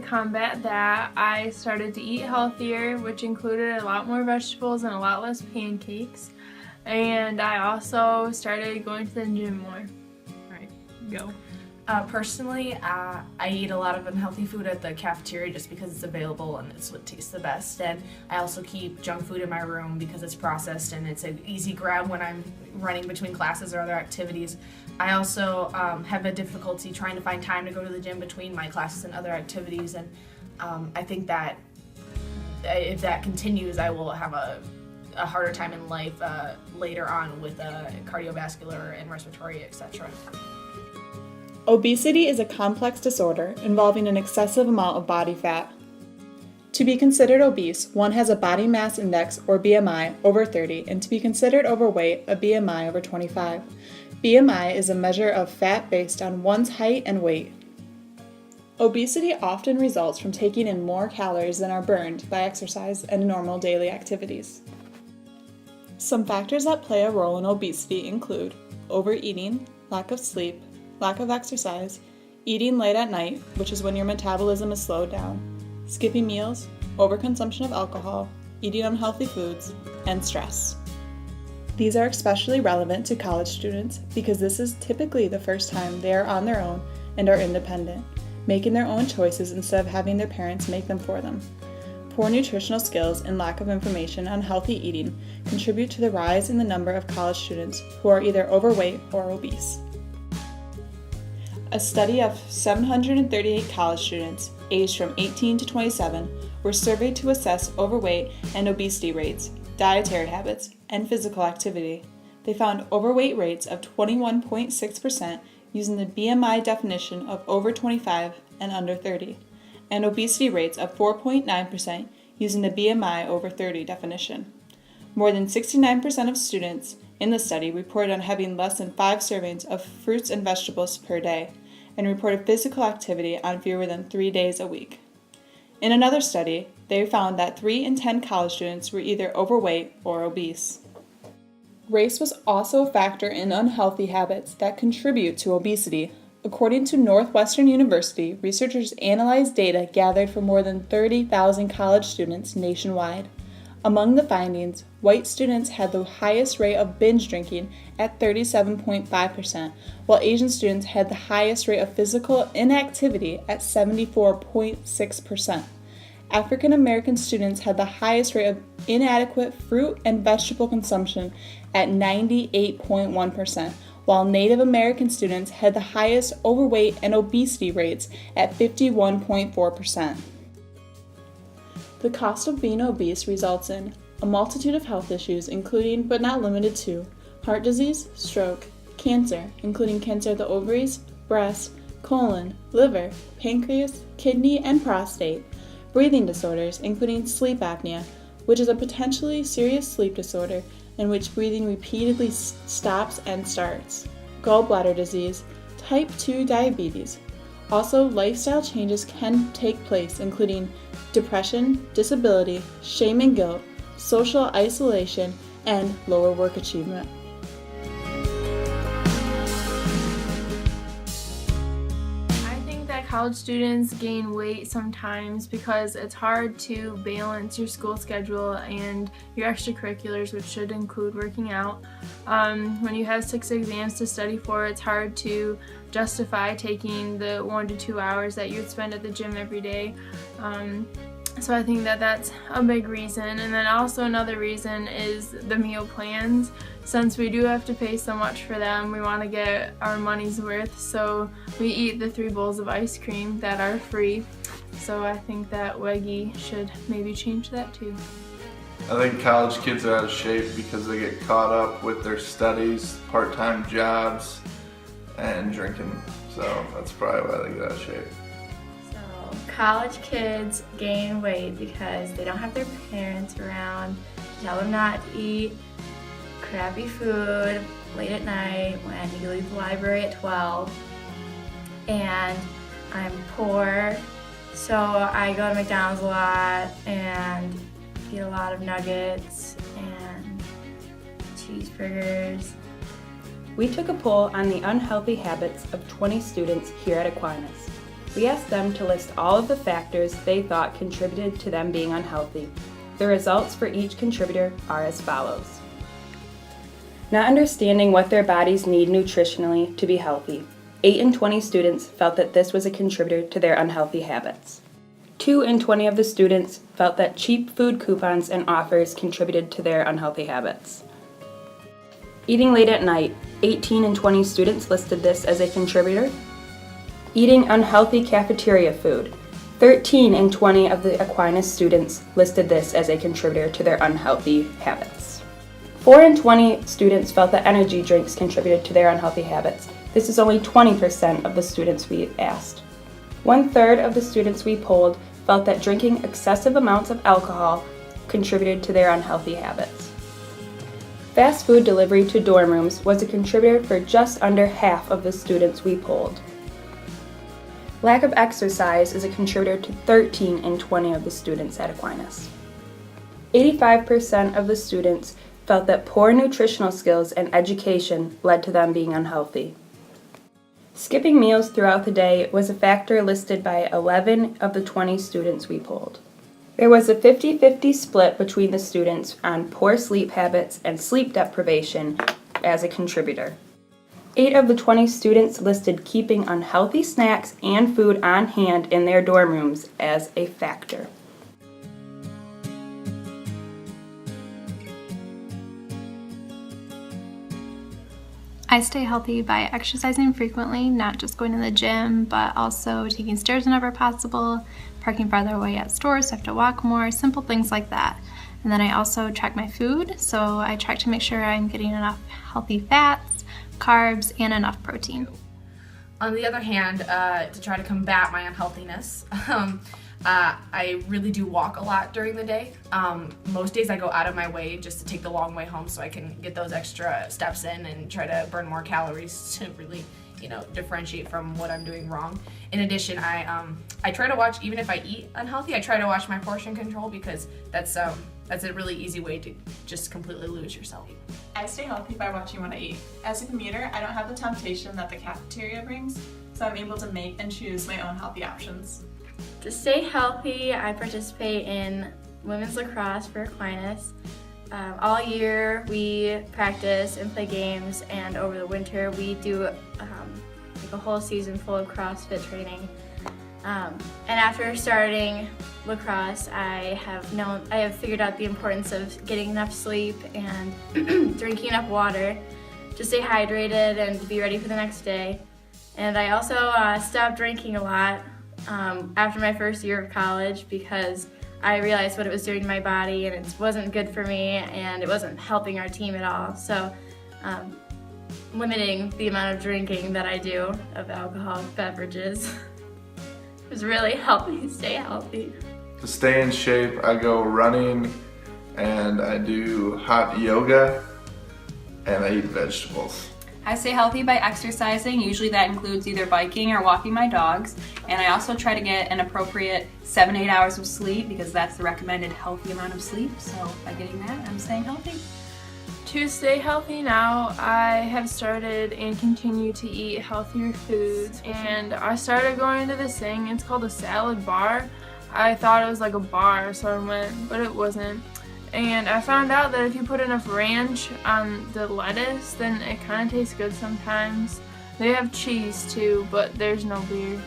combat that, I started to eat healthier, which included a lot more vegetables and a lot less pancakes. And I also started going to the gym more. All right, go. Personally, I eat a lot of unhealthy food at the cafeteria just because it's available and it's what tastes the best. And I also keep junk food in my room because it's processed and it's an easy grab when I'm running between classes or other activities. I also have a difficulty trying to find time to go to the gym between my classes and other activities. And I think that if that continues, I will have a harder time in life later on with cardiovascular and respiratory, etc. Obesity is a complex disorder involving an excessive amount of body fat. To be considered obese, one has a body mass index, or BMI, over 30, and to be considered overweight, a BMI over 25. BMI is a measure of fat based on one's height and weight. Obesity often results from taking in more calories than are burned by exercise and normal daily activities. Some factors that play a role in obesity include overeating, lack of sleep, lack of exercise, eating late at night, which is when your metabolism is slowed down, skipping meals, overconsumption of alcohol, eating unhealthy foods, and stress. These are especially relevant to college students because this is typically the first time they are on their own and are independent, making their own choices instead of having their parents make them for them. Poor nutritional skills and lack of information on healthy eating contribute to the rise in the number of college students who are either overweight or obese. A study of 738 college students aged from 18 to 27 were surveyed to assess overweight and obesity rates, dietary habits, and physical activity. They found overweight rates of 21.6% using the BMI definition of over 25 and under 30, and obesity rates of 4.9% using the BMI over 30 definition. More than 69% of students in the study reported on having less than 5 servings of fruits and vegetables per day, and reported physical activity on fewer than 3 days a week. In another study, they found that 3 in 10 college students were either overweight or obese. Race was also a factor in unhealthy habits that contribute to obesity. According to Northwestern University, researchers analyzed data gathered from more than 30,000 college students nationwide. Among the findings, white students had the highest rate of binge drinking at 37.5%, while Asian students had the highest rate of physical inactivity at 74.6%. African American students had the highest rate of inadequate fruit and vegetable consumption at 98.1%, while Native American students had the highest overweight and obesity rates at 51.4%. The cost of being obese results in a multitude of health issues, including but not limited to heart disease, stroke, cancer, including cancer of the ovaries, breast, colon, liver, pancreas, kidney, and prostate, breathing disorders, including sleep apnea, which is a potentially serious sleep disorder in which breathing repeatedly stops and starts, gallbladder disease, type 2 diabetes. Also, lifestyle changes can take place, including depression, disability, shame and guilt, social isolation, and lower work achievement. I think that college students gain weight sometimes because it's hard to balance your school schedule and your extracurriculars, which should include working out. When you have 6 exams to study for, it's hard to justify taking the 1 to 2 hours that you'd spend at the gym every day. So I think that that's a big reason. And then also another reason is the meal plans. Since we do have to pay so much for them, we want to get our money's worth. So we eat the 3 bowls of ice cream that are free. So I think that WEGI should maybe change that too. I think college kids are out of shape because they get caught up with their studies, part-time jobs, and drinking. So that's probably why they get out of shape. College kids gain weight because they don't have their parents around to tell them not to eat crappy food late at night when you leave the library at 12. And I'm poor, so I go to McDonald's a lot and eat a lot of nuggets and cheeseburgers. We took a poll on the unhealthy habits of 20 students here at Aquinas. We asked them to list all of the factors they thought contributed to them being unhealthy. The results for each contributor are as follows. Not understanding what their bodies need nutritionally to be healthy. 8 in 20 students felt that this was a contributor to their unhealthy habits. 2 in 20 of the students felt that cheap food coupons and offers contributed to their unhealthy habits. Eating late at night. 18 in 20 students listed this as a contributor. Eating unhealthy cafeteria food. 13 in 20 of the Aquinas students listed this as a contributor to their unhealthy habits. 4 in 20 students felt that energy drinks contributed to their unhealthy habits. This is only 20% of the students we asked. 1/3 of the students we polled felt that drinking excessive amounts of alcohol contributed to their unhealthy habits. Fast food delivery to dorm rooms was a contributor for just under half of the students we polled. Lack of exercise is a contributor to 13 in 20 of the students at Aquinas. 85% of the students felt that poor nutritional skills and education led to them being unhealthy. Skipping meals throughout the day was a factor listed by 11 of the 20 students we polled. There was a 50-50 split between the students on poor sleep habits and sleep deprivation as a contributor. 8 of the 20 students listed keeping unhealthy snacks and food on hand in their dorm rooms as a factor. I stay healthy by exercising frequently, not just going to the gym, but also taking stairs whenever possible, parking farther away at stores so I have to walk more, simple things like that. And then I also track my food, so I track to make sure I'm getting enough healthy fats, carbs, and enough protein. On the other hand, to try to combat my unhealthiness, I really do walk a lot during the day. Most days I go out of my way just to take the long way home so I can get those extra steps in and try to burn more calories to really, differentiate from what I'm doing wrong. In addition, I try to watch, even if I eat unhealthy, I try to watch my portion control because that's a really easy way to just completely lose yourself. I stay healthy by watching what I eat. As a commuter, I don't have the temptation that the cafeteria brings, so I'm able to make and choose my own healthy options. To stay healthy, I participate in women's lacrosse for Aquinas. All year we practice and play games, and over the winter we do like a whole season full of CrossFit training. And after starting lacrosse, I have figured out the importance of getting enough sleep and drinking enough water to stay hydrated and to be ready for the next day. And I also stopped drinking a lot after my first year of college because I realized what it was doing to my body, and it wasn't good for me, and it wasn't helping our team at all. So limiting the amount of drinking that I do of alcoholic beverages has really helped me stay healthy. To stay in shape, I go running and I do hot yoga and I eat vegetables. I stay healthy by exercising. Usually that includes either biking or walking my dogs. And I also try to get an appropriate 7-8 hours of sleep because that's the recommended healthy amount of sleep. So by getting that, I'm staying healthy. To stay healthy now, I have started and continue to eat healthier foods. And I started going to this thing, it's called a salad bar. I thought it was like a bar, so I went, but it wasn't. And I found out that if you put enough ranch on the lettuce, then it kind of tastes good sometimes. They have cheese too, but there's no beer.